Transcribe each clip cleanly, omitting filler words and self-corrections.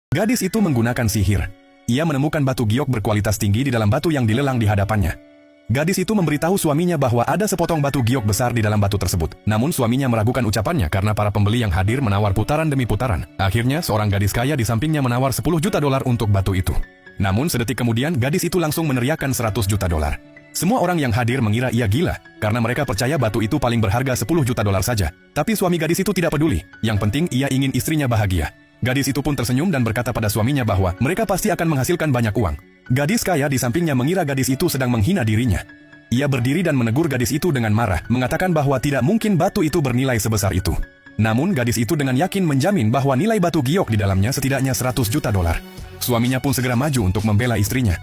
Gadis itu menggunakan sihir. Ia menemukan batu giok berkualitas tinggi di dalam batu yang dilelang di hadapannya. Gadis itu memberitahu suaminya bahwa ada sepotong batu giok besar di dalam batu tersebut. Namun suaminya meragukan ucapannya karena para pembeli yang hadir menawar putaran demi putaran. Akhirnya seorang gadis kaya di sampingnya menawar 10 juta dolar untuk batu itu. Namun sedetik kemudian gadis itu langsung meneriakkan 100 juta dolar. Semua orang yang hadir mengira ia gila, karena mereka percaya batu itu paling berharga 10 juta dolar saja. Tapi suami gadis itu tidak peduli, yang penting ia ingin istrinya bahagia. Gadis itu pun tersenyum dan berkata pada suaminya bahwa mereka pasti akan menghasilkan banyak uang. Gadis kaya di sampingnya mengira gadis itu sedang menghina dirinya. Ia berdiri dan menegur gadis itu dengan marah, mengatakan bahwa tidak mungkin batu itu bernilai sebesar itu. Namun gadis itu dengan yakin menjamin bahwa nilai batu giok di dalamnya setidaknya 100 juta dolar. Suaminya pun segera maju untuk membela istrinya.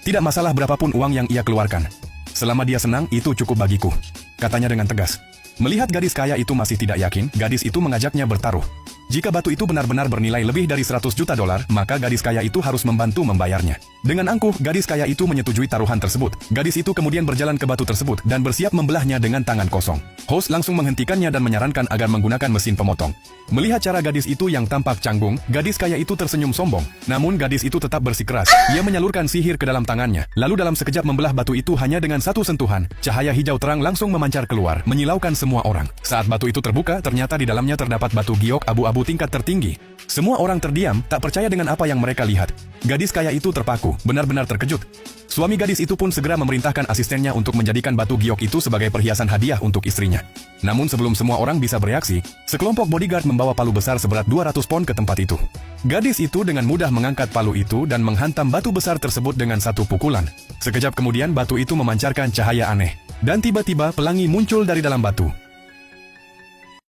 Tidak masalah berapapun uang yang ia keluarkan. Selama dia senang, itu cukup bagiku, katanya dengan tegas. Melihat gadis kaya itu masih tidak yakin, gadis itu mengajaknya bertaruh. Jika batu itu benar-benar bernilai lebih dari 100 juta dolar, maka gadis kaya itu harus membantu membayarnya. Dengan angkuh, gadis kaya itu menyetujui taruhan tersebut. Gadis itu kemudian berjalan ke batu tersebut dan bersiap membelahnya dengan tangan kosong. Host langsung menghentikannya dan menyarankan agar menggunakan mesin pemotong. Melihat cara gadis itu yang tampak canggung, gadis kaya itu tersenyum sombong. Namun gadis itu tetap bersikeras. Ia menyalurkan sihir ke dalam tangannya. Lalu dalam sekejap membelah batu itu hanya dengan satu sentuhan. Cahaya hijau terang langsung memancar keluar, menyilaukan semua orang. Saat batu itu terbuka, ternyata di dalamnya terdapat batu giok abu-abu tingkat tertinggi. Semua orang terdiam, tak percaya dengan apa yang mereka lihat. Gadis kaya itu terpaku, benar-benar terkejut. Suami gadis itu pun segera memerintahkan asistennya untuk menjadikan batu giok itu sebagai perhiasan hadiah untuk istrinya. Namun sebelum semua orang bisa bereaksi, sekelompok bodyguard membawa palu besar seberat 200 pon ke tempat itu. Gadis itu dengan mudah mengangkat palu itu dan menghantam batu besar tersebut dengan satu pukulan. Sekejap kemudian batu itu memancarkan cahaya aneh. Dan tiba-tiba pelangi muncul dari dalam batu.